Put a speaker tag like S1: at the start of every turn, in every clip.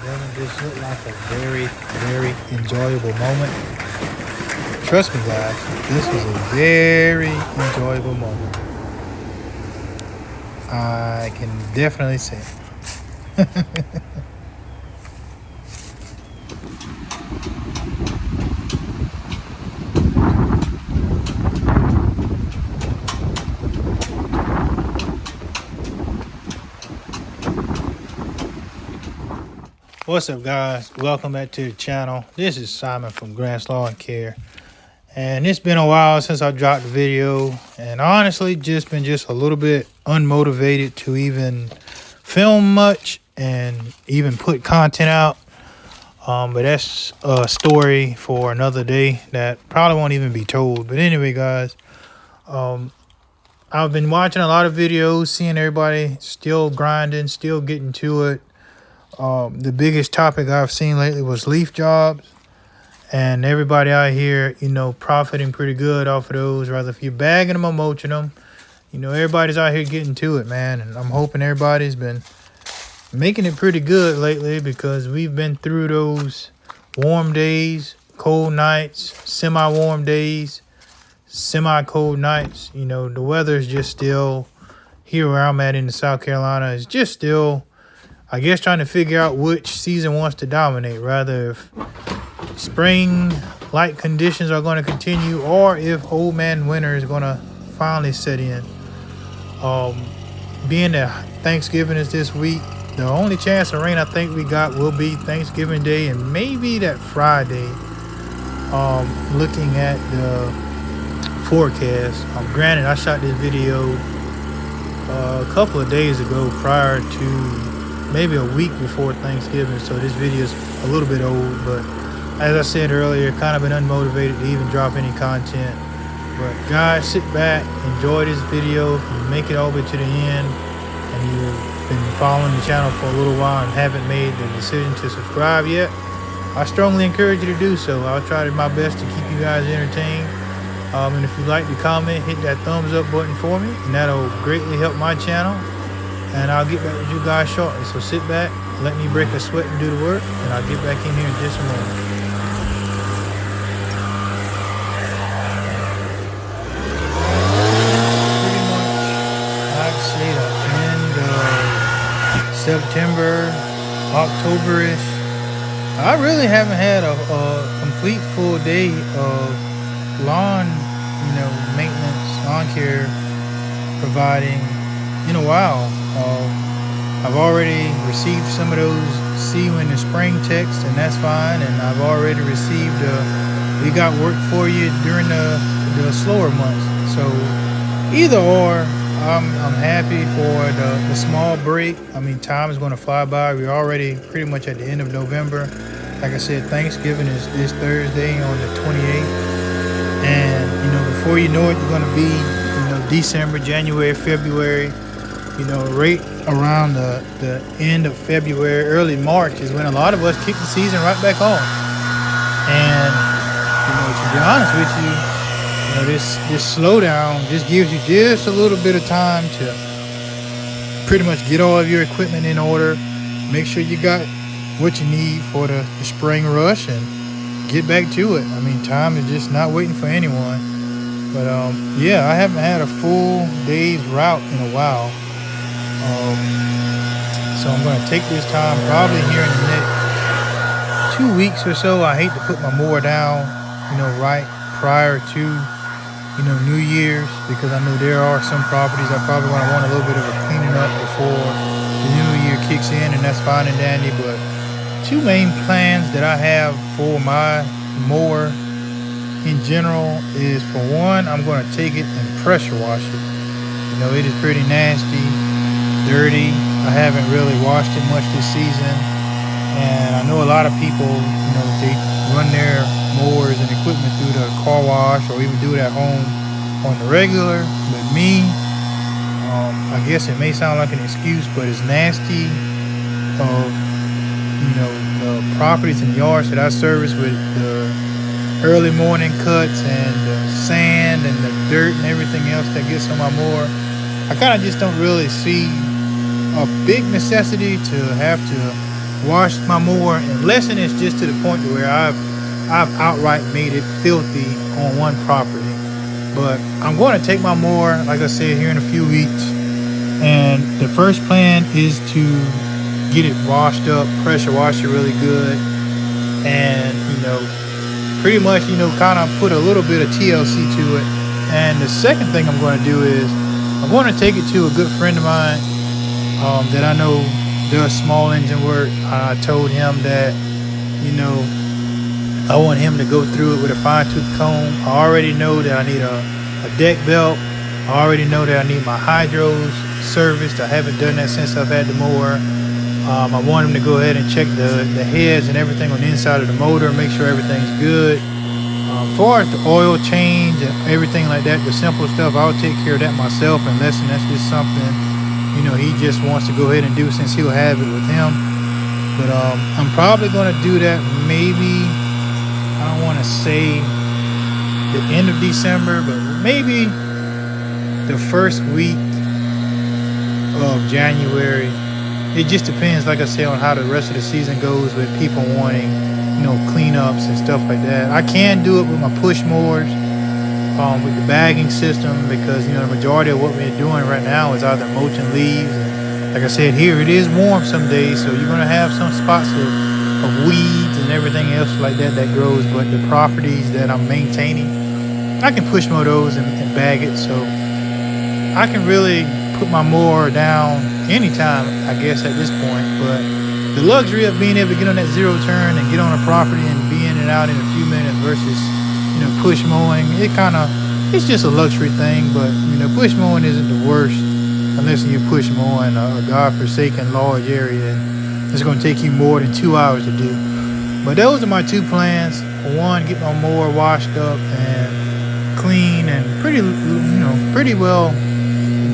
S1: Doesn't this look like a very, very enjoyable moment? Trust me, guys, this was a very enjoyable moment. I can definitely say. What's up, guys? Welcome back to the channel. This is Simon from Grant's Lawn Care. And it's been a while since I dropped a video, and honestly just been a little bit unmotivated to even film much and even put content out. But that's a story for another day that probably won't even be told. But anyway, guys, I've been watching a lot of videos, seeing everybody still grinding, still getting to it. The biggest topic I've seen lately was leaf jobs. And everybody out here, profiting pretty good off of those. Rather if you're bagging them or mulching them, everybody's out here getting to it, man. And I'm hoping everybody's been making it pretty good lately, because we've been through those warm days, cold nights, semi-warm days, semi-cold nights. The weather's just still here where I'm at in the South Carolina. It's just still, I guess, trying to figure out which season wants to dominate. Rather if spring light conditions are going to continue, or if old man winter is going to finally set in. Being that Thanksgiving is this week, the only chance of rain I think we got will be Thanksgiving Day and maybe that Friday. Looking at the forecast, granted I shot this video a couple of days ago, prior to maybe a week before Thanksgiving, so this video is a little bit old, but as I said earlier, kind of been unmotivated to even drop any content. But guys, sit back, enjoy this video. If you make it all the way to the end and you've been following the channel for a little while and haven't made the decision to subscribe yet, I strongly encourage you to do so. I'll try my best to keep you guys entertained. And if you like to comment, hit that thumbs up button for me, and that'll greatly help my channel. And I'll get back with you guys shortly. So sit back, let me break a sweat and do the work, and I'll get back in here in just a moment. September, October-ish. I really haven't had a complete full day of lawn, maintenance, lawn care providing in a while. I've already received some of those see you in the spring texts, and that's fine. And I've already received we got work for you during the slower months. So either or, I'm happy for the small break. I mean, time is going to fly by. We're already pretty much at the end of November. Like I said, Thanksgiving is this Thursday on the 28th. And, before you know it, you're going to be, December, January, February. Right around the end of February, early March is when a lot of us kick the season right back off. And, to be honest with you, this slowdown just gives you just a little bit of time to pretty much get all of your equipment in order, make sure you got what you need for the spring rush, and get back to it. I mean, time is just not waiting for anyone. But yeah, I haven't had a full day's route in a while. So I'm going to take this time probably here in the next 2 weeks or so. I hate to put my mower down, right prior to New Year's, because I know there are some properties I probably want a little bit of a cleaning up before the new year kicks in, and that's fine and dandy. But two main plans that I have for my mower in general is, for one, I'm going to take it and pressure wash it. It is pretty nasty, dirty. I haven't really washed it much this season, and I know a lot of people, they run their mowers and equipment through the car wash, or even do it at home on the regular. But me, I guess it may sound like an excuse, but it's nasty of the properties and yards that I service, with the early morning cuts and the sand and the dirt and everything else that gets on my mower. I kind of just don't really see a big necessity to have to washed my mower, and lesson is just to the point to where I've outright made it filthy on one property. But I'm going to take my mower, like I said, here in a few weeks, and the first plan is to get it washed up, pressure wash it really good, and pretty much kind of put a little bit of TLC to it. And the second thing I'm going to do is I'm going to take it to a good friend of mine that I know does small engine work. I told him that I want him to go through it with a fine-tooth comb. I already know that I need a deck belt. I already know that I need my hydros serviced. I haven't done that since I've had the mower. I want him to go ahead and check the heads and everything on the inside of the motor, make sure everything's good. As far as the oil change and everything like that, the simple stuff, I'll take care of that myself, unless that's just something he just wants to go ahead and do, since he'll have it with him. But I'm probably going to do that maybe, I don't want to say the end of December, but maybe the first week of January. It just depends, like I said, on how the rest of the season goes, with people wanting cleanups and stuff like that. I can do it with my push mowers, with the bagging system, because the majority of what we're doing right now is either mulching leaves. And like I said, here it is warm some days, so you're going to have some spots of weeds and everything else like that grows. But the properties that I'm maintaining, I can push mow those and bag it, so I can really put my mower down anytime, I guess, at this point. But the luxury of being able to get on that zero turn and get on a property and be in and out in a few minutes versus push mowing, it's just a luxury thing. But push mowing isn't the worst, unless you're push mowing a godforsaken large area, and it's going to take you more than 2 hours to do. But those are my two plans. For one, get my mower washed up and clean and pretty well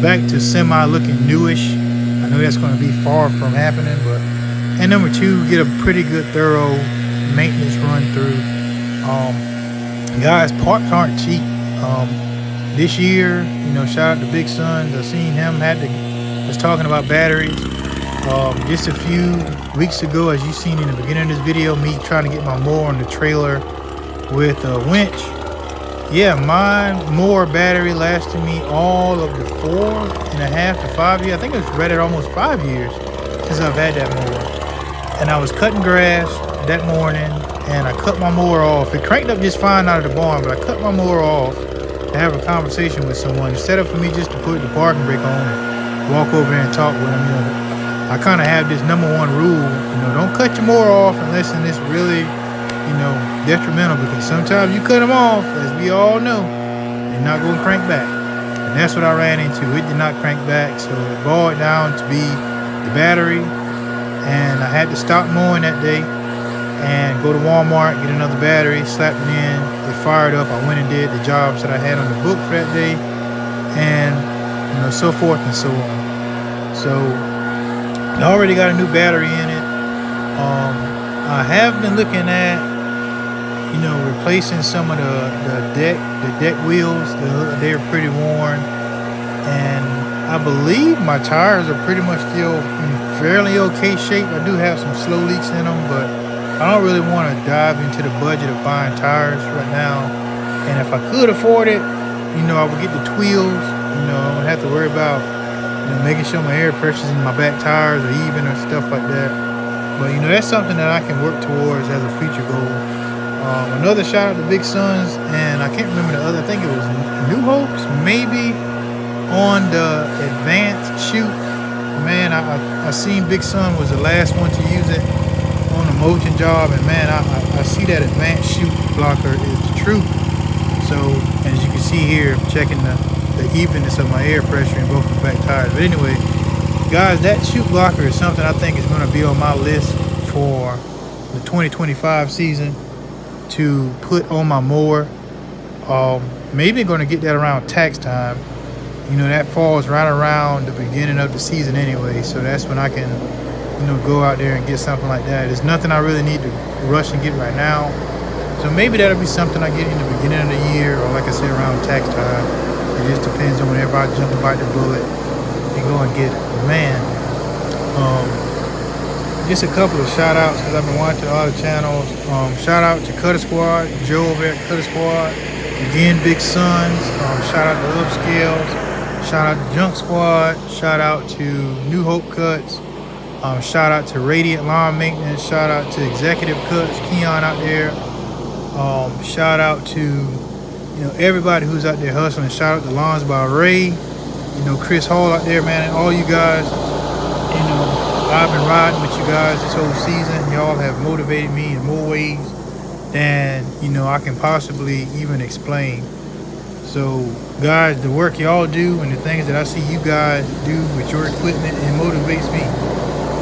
S1: back to semi looking newish. I know that's going to be far from happening, and number two, get a pretty good thorough maintenance run through. Guys, parts aren't cheap. This year, shout out to Big Sons. I seen him was talking about batteries. Just a few weeks ago, as you seen in the beginning of this video, me trying to get my mower on the trailer with a winch. Yeah, my mower battery lasted me all of the 4.5 to 5 years. I think it was right at almost 5 years since I've had that mower. And I was cutting grass that morning, and I cut my mower off. It cranked up just fine out of the barn, but I cut my mower off to have a conversation with someone, instead of for me just to put the parking brake on and walk over there and talk with them. I kind of have this number one rule, don't cut your mower off unless it's really, detrimental, because sometimes you cut them off, as we all know, they're not going to crank back. And that's what I ran into. It did not crank back, so it boiled down to be the battery, and I had to stop mowing that day and go to Walmart, get another battery, slap it in, it fired up. I went and did the jobs that I had on the book for that day, and so forth and so on. So I already got a new battery in it. I have been looking at replacing some of the deck wheels. They're pretty worn, and I believe my tires are pretty much still in fairly okay shape. I do have some slow leaks in them, but I don't really want to dive into the budget of buying tires right now. And if I could afford it, I would get the wheels. I would have to worry about making sure my air pressure's in my back tires are even or stuff like that. But that's something that I can work towards as a future goal. Another shout out to Big Sons, and I can't remember the other. I think it was New Hopes, maybe, on the advanced shoot. Man, I seen Big Son was the last one to use it on a mulching job, and man, I see that advanced shoot blocker is the truth. So as you can see here, I'm checking the evenness of my air pressure in both the back tires. But anyway, guys, that shoot blocker is something I think is going to be on my list for the 2025 season to put on my mower. Maybe going to get that around tax time. That falls right around the beginning of the season anyway, so that's when I can go out there and get something like that. It's nothing I really need to rush and get right now, so maybe that'll be something I get in the beginning of the year, or like I said, around tax time. It just depends on whenever I jump and bite the bullet and go and get it. Man, just a couple of shout outs because I've been watching a lot of channels. Shout out to Cutter Squad, Joe over at Cutter Squad. Again, Big Sons. Shout out to Upscales. Shout out to Junk Squad. Shout out to New Hope Cuts. Shout out to Radiant Lawn Maintenance. Shout out to Executive Cuts, Keon out there. Shout out to everybody who's out there hustling. Shout out to Lawns by Ray. Chris Hall out there, man, and all you guys. I've been riding with you guys this whole season. Y'all have motivated me in more ways than I can possibly even explain. So guys, the work y'all do and the things that I see you guys do with your equipment, it motivates me.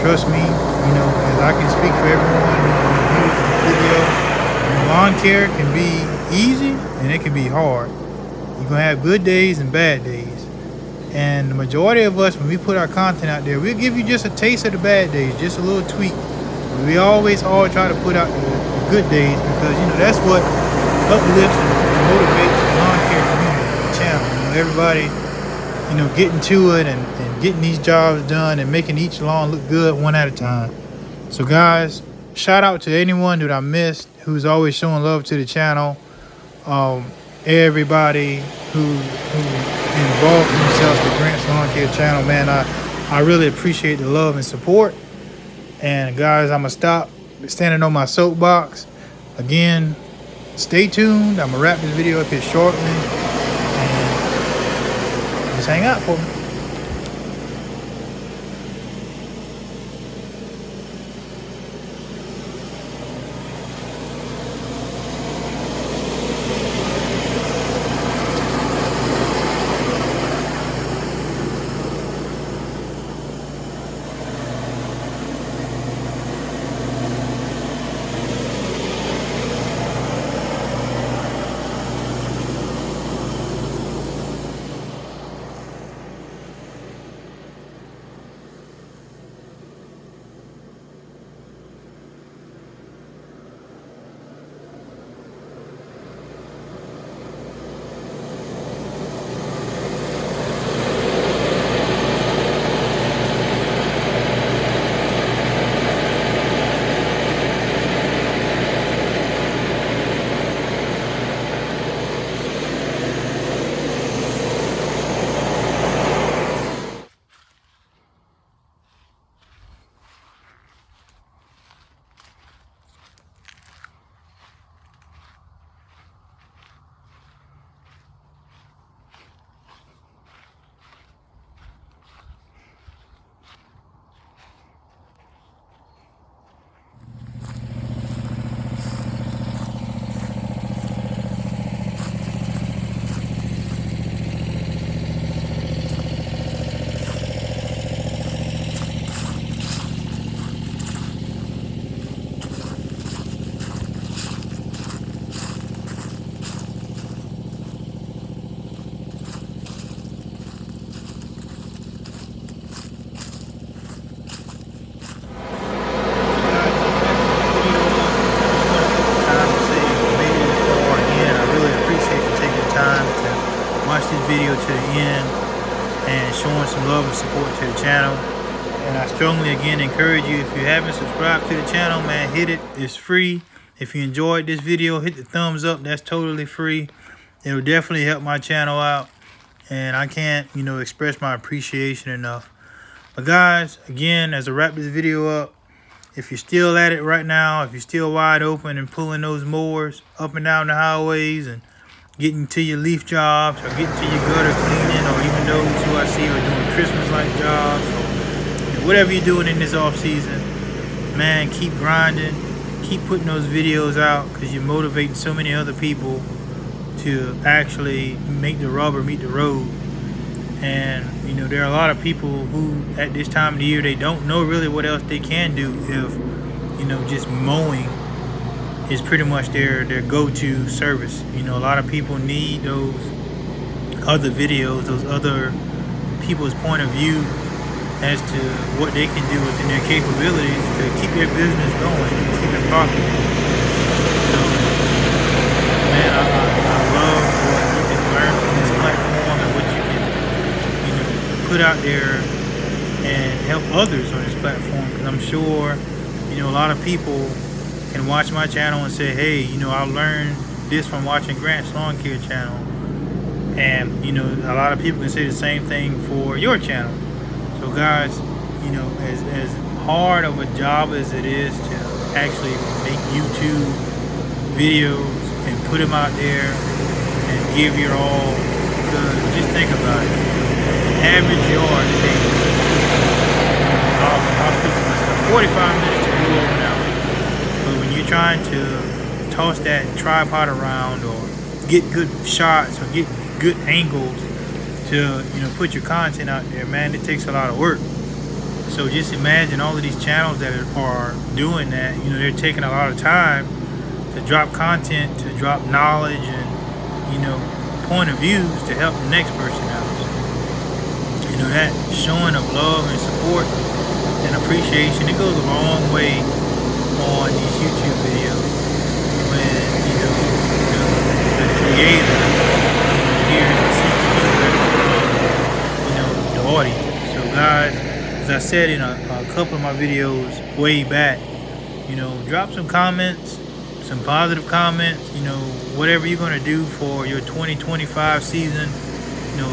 S1: Trust me, as I can speak for everyone who views the video, lawn care can be easy and it can be hard. You're gonna have good days and bad days. And the majority of us, when we put our content out there, we'll give you just a taste of the bad days, just a little tweak. We always try to put out the good days because that's what uplifts and motivates the lawn care community, the channel. Everybody, getting to it and getting these jobs done and making each lawn look good one at a time. So guys, shout out to anyone that I missed who's always showing love to the channel. Everybody who involved themselves with Grant's Lawn Care channel, man, I really appreciate the love and support. And guys, I'm gonna stop standing on my soapbox. Again, stay tuned. I'm gonna wrap this video up here shortly, and just hang out for me. Video to the end and showing some love and support to the channel. And I strongly again encourage you, if you haven't subscribed to the channel, man, hit it. It's free. If you enjoyed this video, hit the thumbs up. That's totally free. It'll definitely help my channel out, and I can't express my appreciation enough. But guys, again, as I wrap this video up, if you're still at it right now, if you're still wide open and pulling those mowers up and down the highways and getting to your leaf jobs or getting to your gutter cleaning, or even those who I see are doing Christmas-like jobs, or whatever you're doing in this off-season, man, keep grinding, keep putting those videos out, because you're motivating so many other people to actually make the rubber meet the road. And there are a lot of people who at this time of the year, they don't know really what else they can do if just mowing is pretty much their go-to service. A lot of people need those other videos, those other people's point of view as to what they can do within their capabilities to keep their business going and keep it profitable. So, man, I love what you can learn from this platform and what you can put out there and help others on this platform, because I'm sure a lot of people can watch my channel and say, hey, I learned this from watching Grant's Lawn Care channel. And, a lot of people can say the same thing for your channel. So guys, as hard of a job as it is to actually make YouTube videos and put them out there and give your all, because just think about it. The average yard takes, I'll speak for myself, 45 minutes to do over an hour. But when you're trying to toss that tripod around or get good shots or get good angles to put your content out there, man, it takes a lot of work. So just imagine all of these channels that are doing that. They're taking a lot of time to drop content, to drop knowledge and point of views to help the next person out. So, that showing of love and support and appreciation, it goes a long way on these YouTube videos when the creator hears and seeks feedback from the audience. So guys, as I said in a couple of my videos way back, drop some comments, some positive comments, whatever you're going to do for your 2025 season,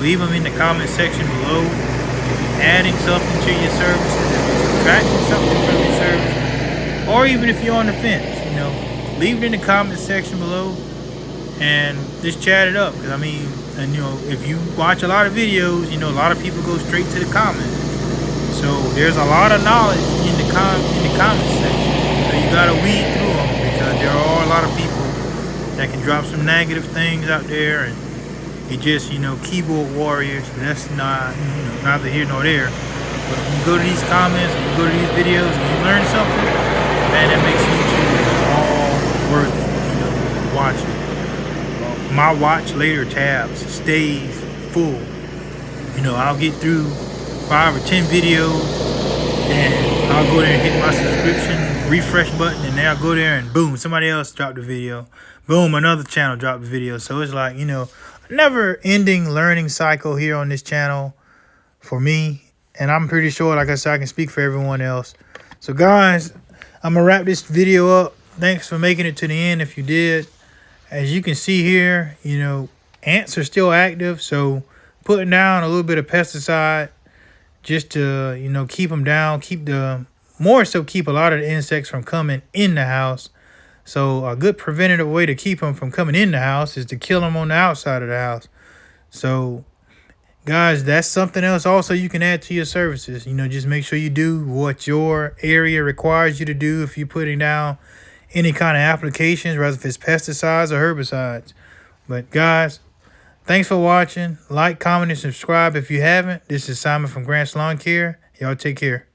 S1: leave them in the comment section below. If you're adding something to your service, if you're subtracting something from your service, or even if you're on the fence, leave it in the comment section below and just chat it up. Because if you watch a lot of videos, a lot of people go straight to the comments. So there's a lot of knowledge in the comment section. So you gotta weed through them, because there are a lot of people that can drop some negative things out there, and you just keyboard warriors. But that's not neither here nor there. But when you go to these comments, when you go to these videos, and you learn something, man, that makes YouTube all worth watching. My watch later tabs stays full. I'll get through 5 or 10 videos and I'll go there and hit my subscription refresh button, and then I'll go there and boom, somebody else dropped the video. Boom, another channel dropped the video. So it's like, never ending learning cycle here on this channel for me. And I'm pretty sure, like I said, I can speak for everyone else. So guys, I'm gonna wrap this video up. Thanks for making it to the end if you did. As you can see here, ants are still active. So putting down a little bit of pesticide just to, keep them down, keep a lot of the insects from coming in the house. So a good preventative way to keep them from coming in the house is to kill them on the outside of the house. So guys, that's something else also you can add to your services. Just make sure you do what your area requires you to do if you're putting down any kind of applications, whether if it's pesticides or herbicides. But guys, thanks for watching. Like, comment, and subscribe if you haven't. This is Simon from Grant's Lawn Care. Y'all take care.